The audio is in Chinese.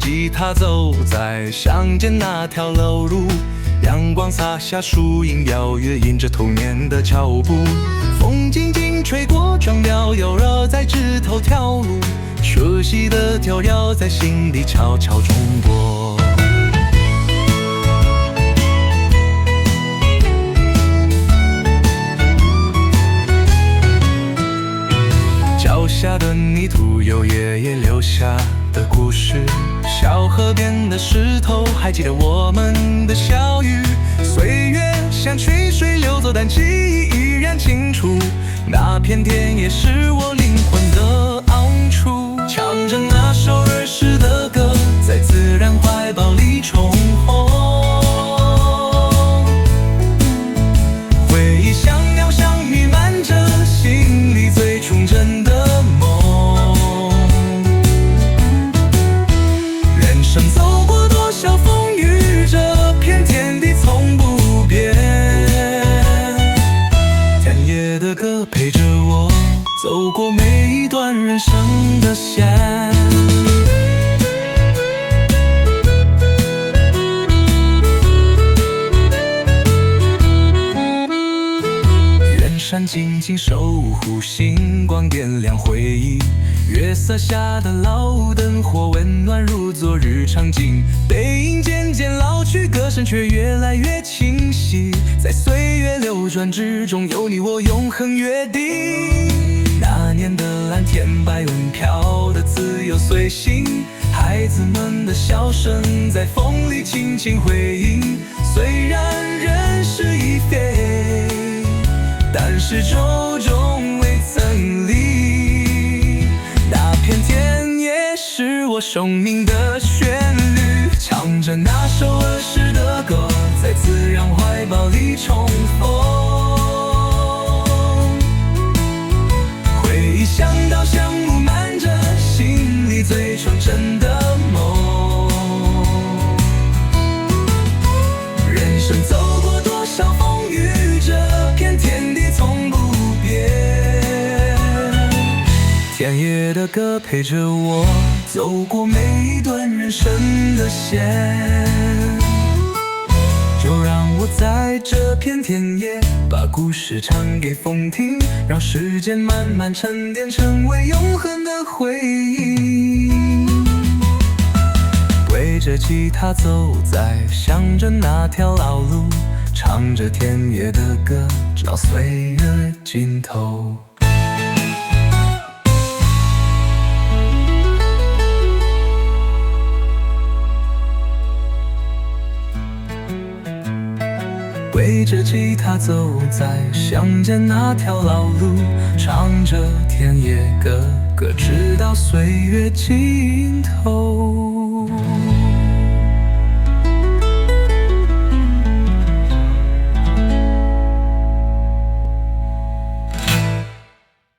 吉他走在乡间那条老路，阳光洒下树影，摇曳引着童年的脚步。风静静吹过，庄苗摇绕在枝头跳舞，熟悉的调调在心里悄悄重播。脚下的泥土有爷爷留下的故事，小河边的石头还记得我们的小雨。岁月像曲水流走，但记忆依然清楚。那片田野是我灵魂的昂处，唱着那首儿时的歌，在自然怀抱里重逢。回忆像鸟香弥漫着心里最纯真的梦。人生走过多少风雨，这片天地从不变。田野的歌陪着我走过每一段人生的线。远山静静守护，星光点亮回忆。月色下的老灯火温暖如昨日场景，背影渐渐老去，歌声却越来越清晰。在岁月流转之中，有你我永恒约定。那年的蓝天白云飘得自由随性，孩子们的笑声在风里轻轻回应。虽然人事已非，但是周中未曾离。那片田野是我生命的旋律，唱着那首儿时的歌，在自然怀抱里重逢。回忆像稻香弥漫着心里最纯真的梦。人生走过多少风雨，这片天地从不变。田野的歌陪着我走过每一段人生的线。就让我在这片田野把故事唱给风听，让时间慢慢沉淀成为永恒的回忆。背着吉他走在乡镇那条老路，唱着田野的歌，直到岁月尽头。背着吉他走在乡间那条老路，唱着田野歌，直到岁月尽头。